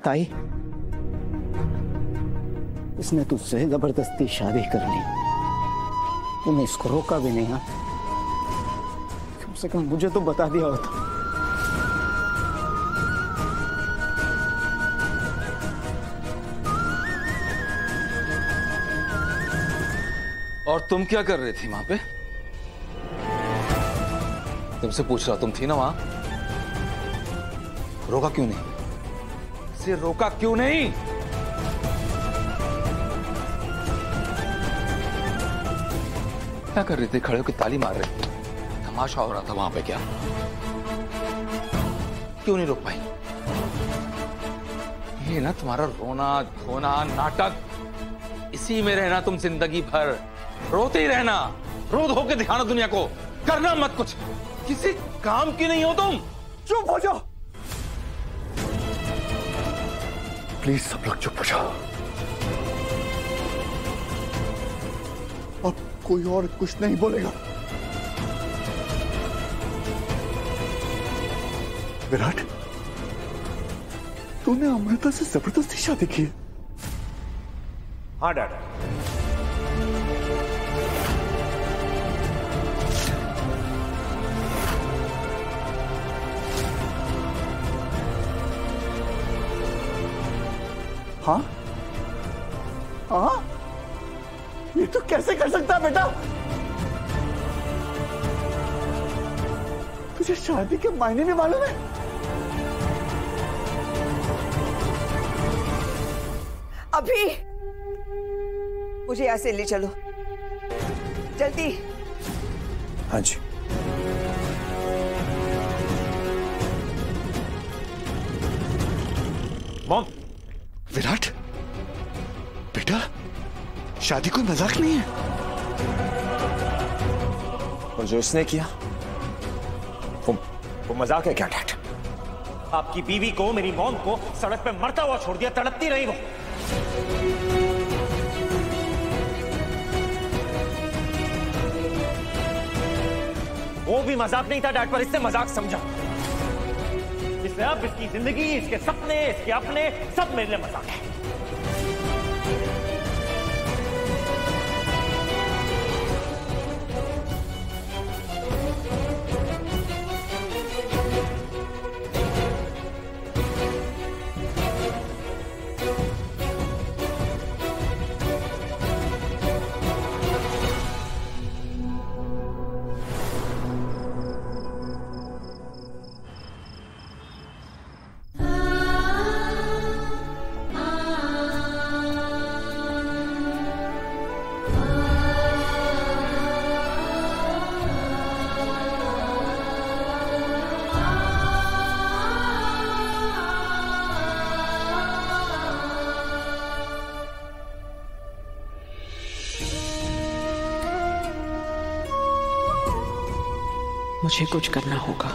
ताई, इसने तुझसे जबरदस्ती शादी कर ली, तूने इसको रोका भी नहीं। हाँ, कम से कम मुझे तो बता दिया होता। और तुम क्या कर रही थी वहां पे? तुमसे पूछ रहा, तुम थी ना वहां? रोका क्यों नहीं? इसे रोका क्यों नहीं? क्या कर रही थी? खड़े होकर ताली मार रहे थे, तमाशा हो रहा था वहां पे क्या? क्यों नहीं रोक पाई? ये ना तुम्हारा रोना धोना नाटक, इसी में रहना तुम जिंदगी भर, रोते ही रहना, रो धो के दिखाना दुनिया को, करना मत कुछ, किसी काम की नहीं हो तुम। चुप हो जाओ प्लीज, सब लोग चुप हो जाओ। अब कोई और कुछ नहीं बोलेगा। विराट, तूने अमृता से जबरदस्ती शादी की? हाँ डैड। हाँ हाँ, ये तो कैसे कर सकता है बेटा? तुझे शादी के मायने नहीं मालूम है? अभी मुझे यहां से ले चलो जल्दी। हाँ जी। मॉम। विराट बेटा, शादी कोई मजाक नहीं है। और जो इसने किया वो मजाक है क्या डैड? आपकी बीवी को, मेरी मॉम को सड़क पे मरता हुआ छोड़ दिया, तड़पती रही वो भी मजाक नहीं था डैड, पर इससे मजाक समझा। इसलिए अब इसकी जिंदगी, इसके सपने, इसके अपने, सब मेरे लिए मजाक है। मुझे कुछ करना होगा।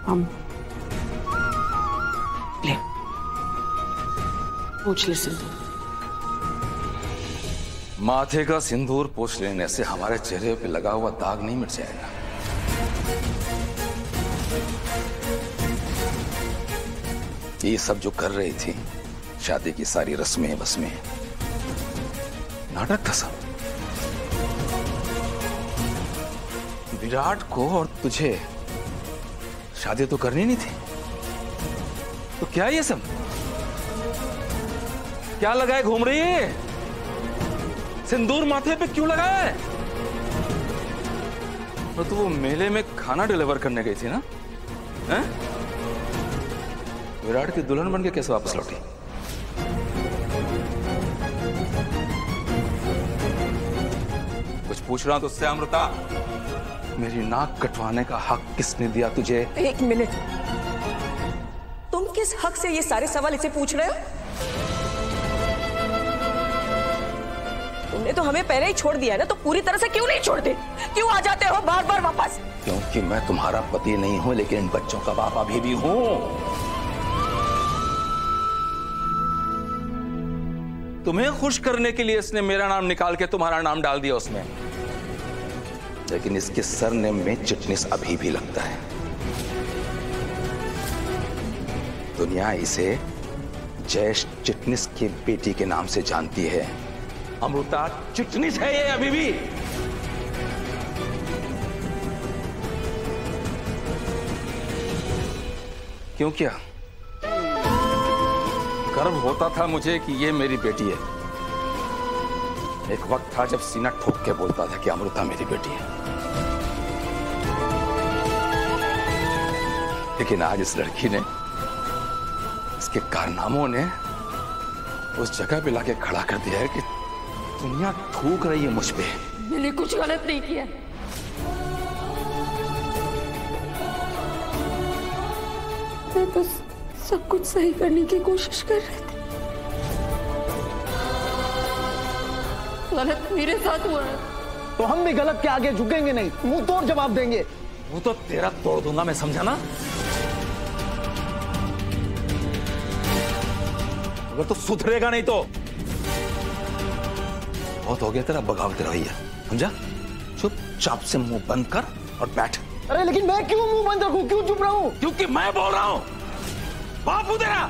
हम ले पूछ ले सिंदूर। माथे का सिंदूर पोंछ लेने से हमारे चेहरे पे लगा हुआ दाग नहीं मिट जाएगा। ये सब जो कर रही थी, शादी की सारी रस्में बस्में, नाटक था सब। विराट को और तुझे शादी तो करनी नहीं थी, तो क्या ये सब क्या लगाए घूम रही है? सिंदूर माथे पे क्यों लगाया है? तो वो मेले में खाना डिलीवर करने गई थी ना? हैं? विराट की दुल्हन बन के कैसे वापस लौटी? कुछ पूछ रहा हूं तुझसे अमृता, मेरी नाक कटवाने का हक किसने दिया तुझे? एक मिनट, तुम किस हक से ये सारे सवाल इसे पूछ रहे हो? तुमने तो हमें पहले ही छोड़ दिया है ना, तो पूरी तरह से क्यों नहीं छोड़ते? क्यों आ जाते हो बार बार वापस? क्योंकि मैं तुम्हारा पति नहीं हूं, लेकिन इन बच्चों का बाप अभी भी हूं। तुम्हें खुश करने के लिए इसने मेरा नाम निकाल के तुम्हारा नाम डाल दिया उसमें। लेकिन इसके सरनेम में चिटनिस अभी भी लगता है। दुनिया इसे जयेश चिटनिस की बेटी के नाम से जानती है। अमृता चिटनिस है ये अभी भी। क्यों क्या गर्व होता था मुझे कि ये मेरी बेटी है। एक वक्त था जब सीना ठोक के बोलता था कि अमृता मेरी बेटी है। लेकिन आज इस लड़की ने, इसके कारनामों ने उस जगह पे लाके खड़ा कर दिया है कि दुनिया थूक रही है मुझ पे। मैंने कुछ गलत नहीं किया। मैं तो सब कुछ सही करने की कोशिश कर रही थी। गलत मेरे साथ हुआ है। तो हम भी गलत के आगे झुकेंगे नहीं, मुंह तोड़ जवाब देंगे। वो तो तेरा तोड़ दूंगा मैं, समझा ना? अगर तो सुधरेगा नहीं तो बहुत हो गया तेरा बगावत रवैया, समझा? चुपचाप से मुंह बंद कर और बैठ। अरे लेकिन मैं क्यों मुंह बंद रखूं, क्यों चुप रहूं? क्योंकि मैं बोल रहा हूं, बापू तेरा।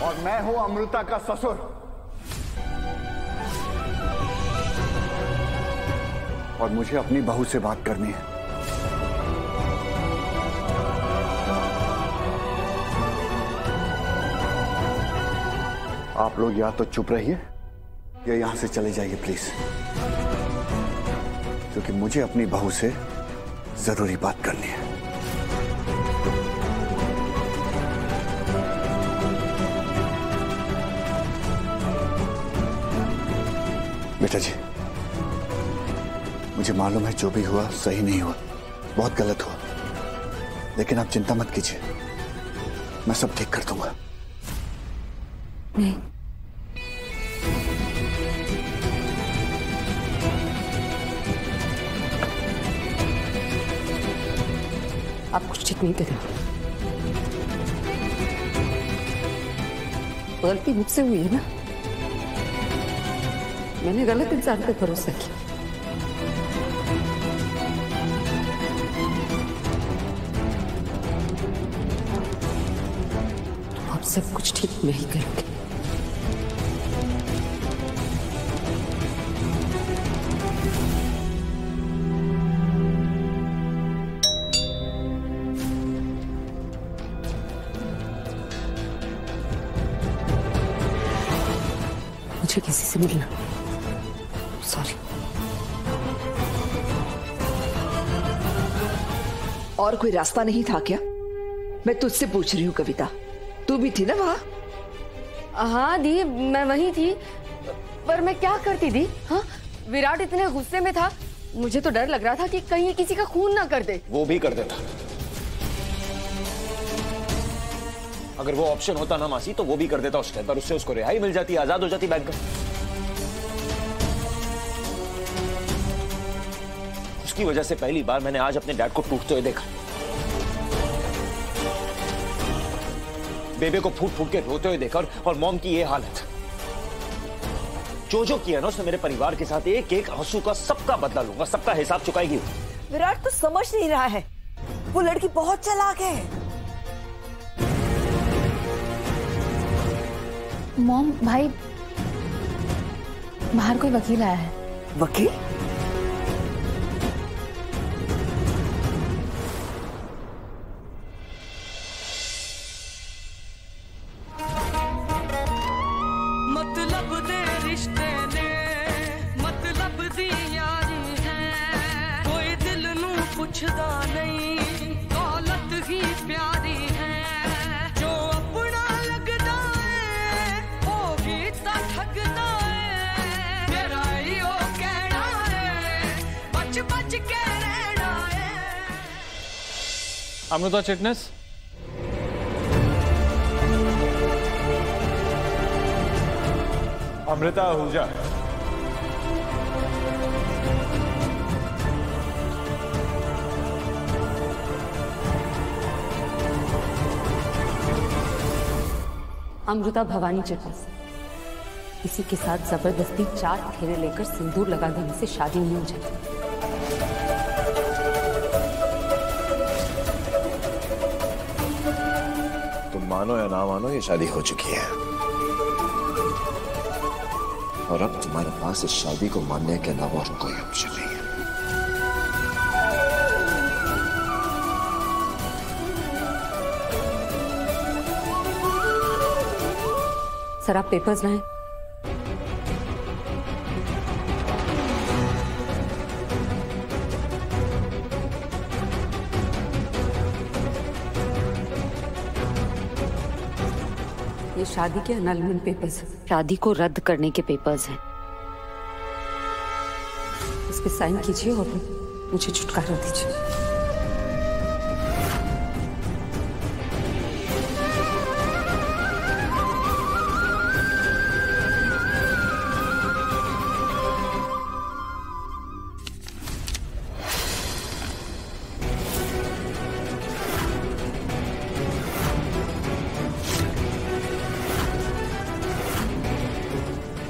और मैं हूं अमृता का ससुर। और मुझे अपनी बहू से बात करनी है। आप लोग या तो चुप रहिए या यहां से चले जाइए प्लीज, क्योंकि मुझे अपनी बहू से जरूरी बात करनी है। बेटा जी, मुझे मालूम है जो भी हुआ सही नहीं हुआ, बहुत गलत हुआ, लेकिन आप चिंता मत कीजिए, मैं सब ठीक कर दूंगा। नहीं, आप कुछ ठीक नहीं कर रहे। गलती मुझसे हुई है ना, मैंने गलत इंसान पे भरोसा किया। तो अब सब कुछ ठीक नहीं करूंगी। मुझे किसी से मिलना, सॉरी। और कोई रास्ता नहीं था क्या? मैं तुझसे पूछ रही हूँ कविता, तू भी थी ना वहाँ? हाँ दी, मैं वही थी, पर मैं क्या करती दी? हाँ, विराट इतने गुस्से में था, मुझे तो डर लग रहा था कि कहीं किसी का खून ना कर दे। वो भी कर देता। अगर वो ऑप्शन होता ना मासी, तो वो भी कर देता उस टाइम पर। उससे उसको रिहाई मिल जाती, आजाद हो जाती बैंक का। उसकी वजह से पहली बार मैंने आज अपने डैड को टूटते हुए देखा। बेबे को फूट फूट के रोते हुए देखा, और मॉम की ये हालत। जो किया ना उसने मेरे परिवार के साथ, एक एक आंसू का सबका बदला लूंगा, सबका हिसाब चुकाएगी। विराट तो समझ नहीं रहा है, वो लड़की बहुत चालाक है। मॉम, भाई, बाहर कोई वकील आया है। वकील? मतलब दे रिश्ते ने, मतलब दी यारी है, कोई दिल नू पुछदा नहीं, दौलत ही प्यारी है, जो अपना लगदा है वो भी ता ठगदा है, मेरा यो कहना है, बच बच के रहना है। अमृता चिटनिस, अमृता आहूजा, अमृता भवानी चटर्जी। किसी के साथ जबरदस्ती 4 फेरे लेकर सिंदूर लगा देने से शादी नहीं हो जाती। तुम मानो या ना मानो, ये शादी हो चुकी है और अब तुम्हारे पास इस शादी को मानने के अलावा और कोई ऑप्शन नहीं है। सर आप पेपर्स लाएं। ये शादी के annulment पेपर्स, शादी को रद्द करने के पेपर्स हैं। इस पे साइन कीजिए और मुझे छुटकारा दीजिए।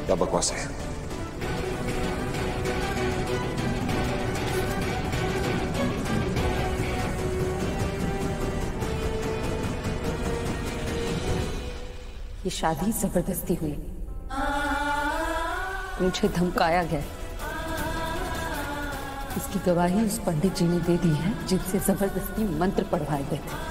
क्या बकवास है? ये शादी जबरदस्ती हुई, मुझे धमकाया गया। इसकी गवाही उस पंडित जी ने दे दी है जिनसे जबरदस्ती मंत्र पढ़वाए गए थे।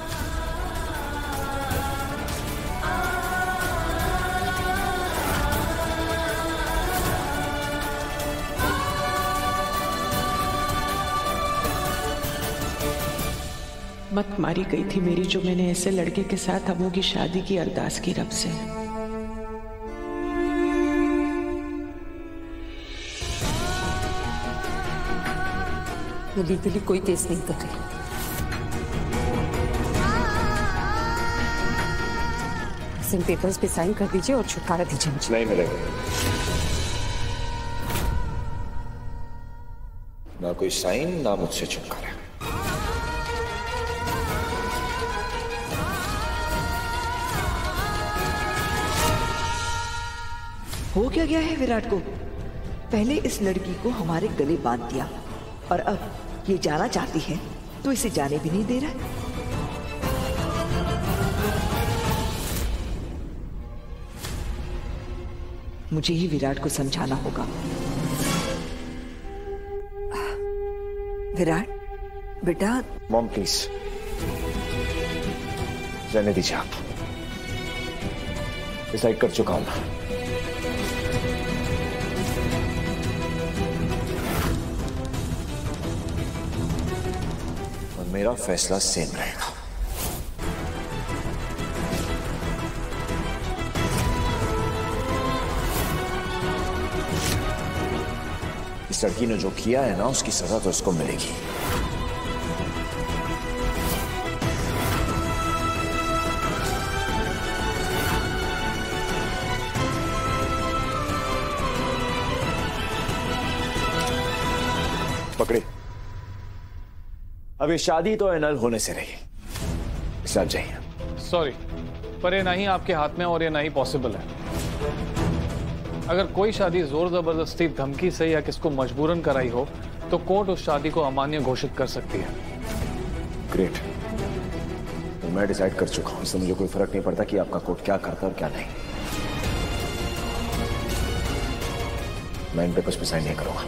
मत मारी गई थी मेरी, जो मैंने ऐसे लड़के के साथ अबू की शादी की अरदास की रब से। मैं लीगली कोई केस नहीं कर रही। इन पेपर्स पे साइन कर दीजिए और छुटकारा दीजिए मुझे। नहीं मिलेगा, ना कोई साइन ना मुझसे छुटकारा। हो क्या गया है विराट को? पहले इस लड़की को हमारे गले बांध दिया और अब ये जाना चाहती है तो इसे जाने भी नहीं दे रहा है। मुझे ही विराट को समझाना होगा। विराट बेटा। मॉम प्लीज रहने दीजिए, आप डिसाइड कर चुका हूं मैं। मेरा फैसला सेम रहेगा। इस लड़की ने जो किया है ना, उसकी सजा तो इसको मिलेगी। पकड़े। अब ये शादी तो एनल होने से रही, सर जाइए। सॉरी, पर ये नहीं आपके हाथ में और ये नहीं पॉसिबल है। अगर कोई शादी जोर जबरदस्ती, धमकी से या किसको मजबूरन कराई हो तो कोर्ट उस शादी को अमान्य घोषित कर सकती है। ग्रेट, तो मैं डिसाइड कर चुका हूं, इससे मुझे कोई फर्क नहीं पड़ता कि आपका कोर्ट क्या करता और क्या नहीं। मैं इन पेपर्स पे साइन नहीं करूंगा।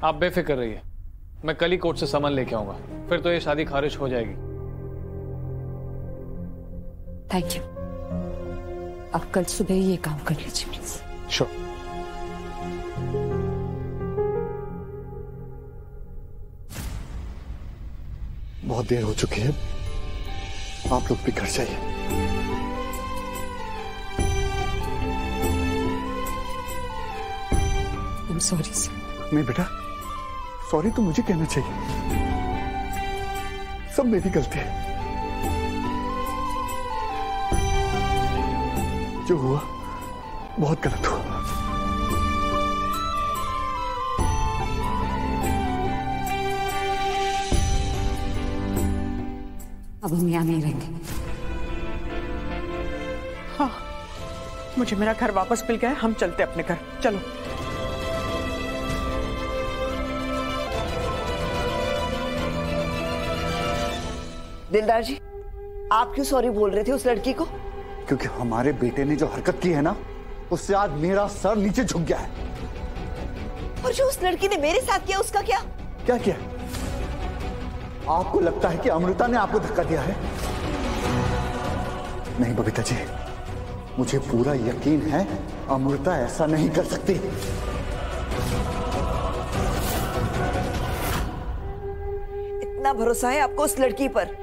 आप बेफिक्र रहिए, मैं कल ही कोर्ट से समन लेके आऊंगा, फिर तो ये शादी खारिज हो जाएगी। Thank you. आप कल सुबह ही ये काम कर लीजिए प्लीज। श्योर। बहुत देर हो चुकी है, आप लोग भी घर जाइए। I am sorry sir. नहीं बेटा, सॉरी तो मुझे कहना चाहिए, सब मेरी गलती है। जो हुआ बहुत गलत हुआ। अब हम यहाँ नहीं रहेंगे। हाँ, मुझे मेरा घर वापस मिल गया है, हम चलते अपने घर, चलो। दिलदार जी, आप क्यों सॉरी बोल रहे थे उस लड़की को? क्योंकि हमारे बेटे ने जो हरकत की है ना, उससे आज मेरा सर नीचे झुक गया है। और जो उस लड़की ने मेरे साथ किया उसका क्या? क्या किया? आपको लगता है कि अमृता ने आपको धक्का दिया है? नहीं बबीता जी, मुझे पूरा यकीन है अमृता ऐसा नहीं कर सकती। इतना भरोसा है आपको उस लड़की पर?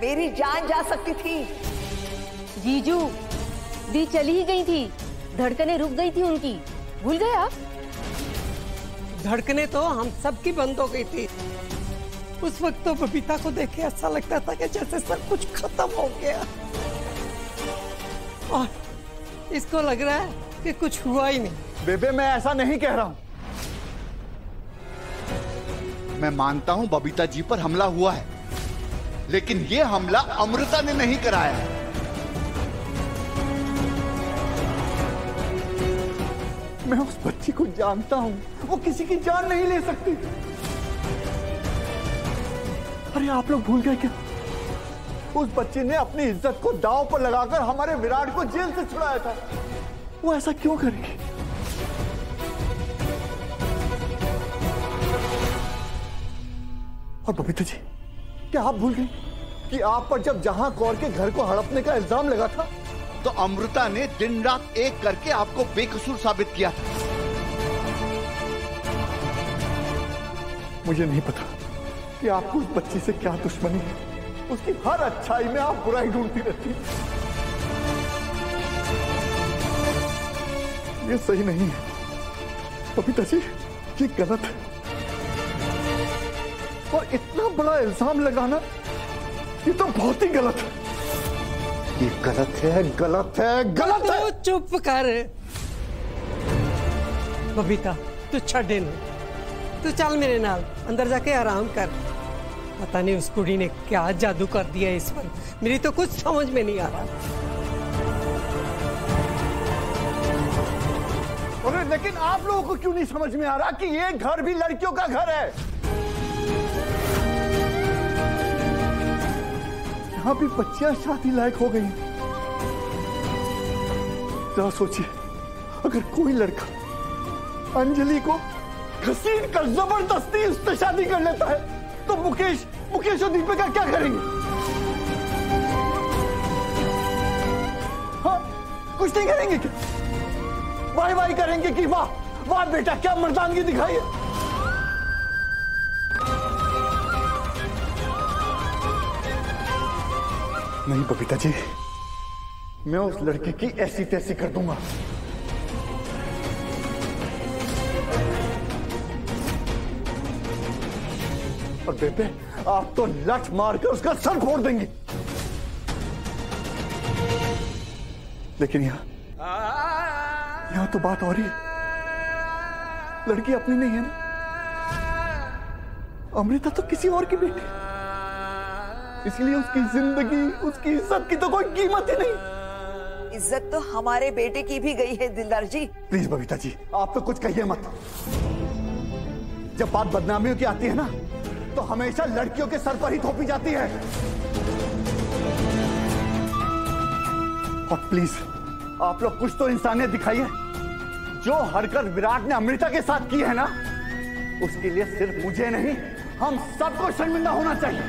मेरी जान जा सकती थी। जीजू, दी चली ही गई थी, धड़कनें रुक गई थी उनकी, भूल गए आप? धड़कने तो हम सबकी बंद हो गई थी। उस वक्त तो बबीता को देख के ऐसा लगता था कि जैसे सब कुछ खत्म हो गया, और इसको लग रहा है कि कुछ हुआ ही नहीं। बेबे, मैं ऐसा नहीं कह रहा हूं। मैं मानता हूं बबीता जी पर हमला हुआ है, लेकिन यह हमला अमृता ने नहीं कराया है। मैं उस बच्ची को जानता हूं, वो किसी की जान नहीं ले सकती। अरे आप लोग भूल गए क्या? उस बच्चे ने अपनी इज्जत को दांव पर लगाकर हमारे विराट को जेल से छुड़ाया था। वो ऐसा क्यों करेगी? और बबीता जी, क्या आप भूल गई कि आप पर जब जहां कौर के घर को हड़पने का इल्जाम लगा था, तो अमृता ने दिन रात एक करके आपको बेकसूर साबित किया था। मुझे नहीं पता कि आपको उस बच्ची से क्या दुश्मनी है। उसकी हर अच्छाई में आप बुराई ढूंढती रहती हैं। ये सही नहीं है बबीता जी, ये गलत है। और इतना बड़ा इल्जाम लगाना, ये तो बहुत ही गलत है। ये गलत है, गलत है, गलत है। चुप कर बबीता, तू छड़ इन्हें, तू चल मेरे नाल अंदर जाके आराम कर। पता नहीं उस कुड़ी ने क्या जादू कर दिया इस पर, मेरी तो कुछ समझ में नहीं आ रहा। अरे लेकिन आप लोगों को क्यों नहीं समझ में आ रहा कि ये घर भी लड़कियों का घर है? यहाँ भी बच्चियां शादी लायक हो गई। जरा सोचिए, अगर कोई लड़का अंजलि को घसीट कर जबरदस्ती उससे शादी कर लेता है, तो मुकेश और दीपिका क्या करेंगे? हाँ, कुछ नहीं करेंगे क्या? वाई वाई करेंगे कि वाह वाह बेटा क्या मर्दानगी दिखाई है। नहीं बबीता जी, मैं उस लड़के की ऐसी तैसी कर दूंगा। और बेबे, आप तो लठ मारकर उसका सर फोड़ देंगे। लेकिन यहां तो बात और ही है। लड़की अपनी नहीं है ना, अमृता तो किसी और की बेटी, इसलिए उसकी जिंदगी, उसकी इज्जत की तो कोई कीमत ही नहीं। इज्जत तो हमारे बेटे की भी गई है दिलदार जी। प्लीज बबीता जी, आप तो कुछ कहिए मत। जब बात बदनामियों की आती है ना, तो हमेशा लड़कियों के सर पर ही थोपी जाती है। और प्लीज आप लोग कुछ तो इंसानियत दिखाइए। जो हरकत विराट ने अमृता के साथ की है ना, उसके लिए सिर्फ मुझे नहीं, हम सबको शर्मिंदा होना चाहिए।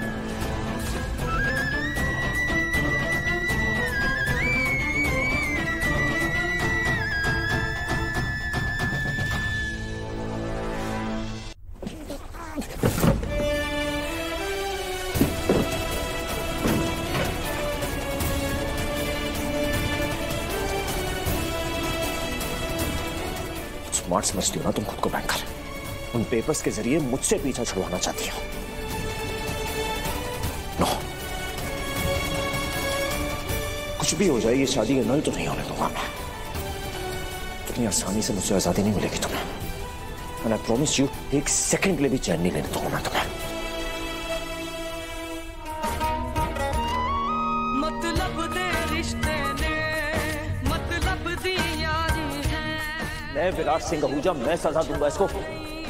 स्मार्ट समझती हो ना तुम खुद को बैंकर। उन पेपर्स के जरिए मुझसे पीछा छुड़वाना चाहती हो। नो, कुछ भी हो जाए, ये शादी का नल तो नहीं होने दूंगा मैं। इतनी आसानी से मुझसे आजादी नहीं मिलेगी तुम्हें। And I promise you, एक सेकंड के लिए भी चैन नहीं लेने दूंगा मैं तुम्हें। मतलब दे रिश्ते ने, मतलब दी यारी है। मैं विराट सिंह आहूजा, मैं सजा दूंगा इसको।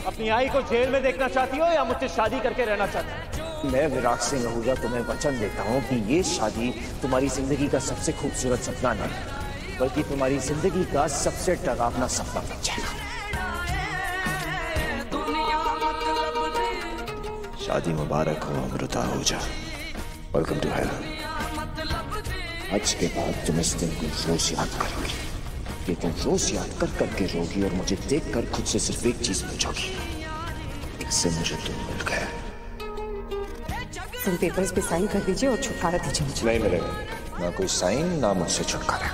अपनी आई को जेल में देखना चाहती हो या मुझसे शादी करके रहना चाहती हो? मैं विराट सिंह आहूजा तुम्हें वचन देता हूँ कि ये शादी तुम्हारी जिंदगी का सबसे खूबसूरत सपना नहीं, बल्कि तुम्हारी जिंदगी का सबसे डरावना सपना बन जाएगा। शादी मुबारक हो Amrita Ahuja. Welcome to heaven. आज के बाद तुम इस दिन को रोज याद करोगी, लेकिन रोज याद कर करके रोगी और मुझे देखकर खुद से सिर्फ एक चीज पूछोगी, इससे मुझे तुम मिल गया। तुम पेपर्स पे साइन कर दीजिए और छुटकारा दीजिए मुझे। नहीं मिलेगा, ना कोई साइन ना मुझसे छुटकारा।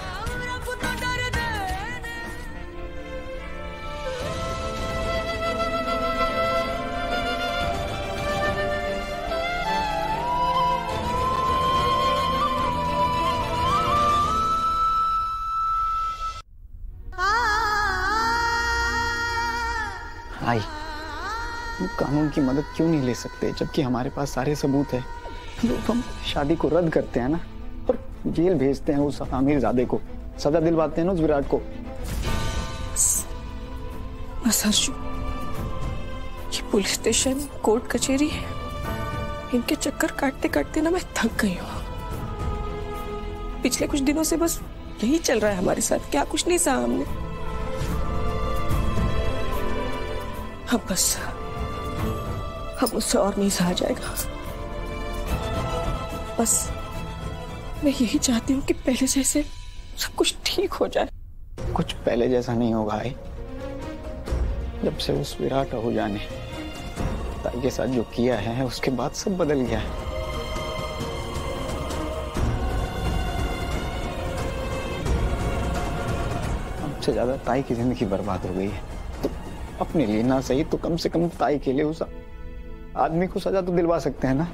आई, कानून की मदद क्यों नहीं ले सकते जबकि हमारे पास सारे सबूत है? लोग हम शादी को रद्द करते हैं ना और जेल भेजते हैं उस आमिरजादे को, सजा दिलवाते हैं ना उस विराट को। बस हर्षु, ये पुलिस स्टेशन, कोर्ट कचहरी, इनके चक्कर काटते काटते ना मैं थक गई हूँ। पिछले कुछ दिनों से बस यही चल रहा है हमारे साथ, क्या कुछ नहीं सहा हमने। अब बस अब मुझसे और नहीं सहा जाएगा। बस मैं यही चाहती हूँ कि पहले जैसे सब कुछ ठीक हो जाए। कुछ पहले जैसा नहीं होगा आई। जब से उस विराट आहूजा ने ताई के साथ जो किया है उसके बाद सब बदल गया है। हमसे ज्यादा ताई की जिंदगी बर्बाद हो गई है। तो अपने लिए ना सही तो कम से कम ताई के लिए उस आदमी को सजा तो दिलवा सकते हैं ना।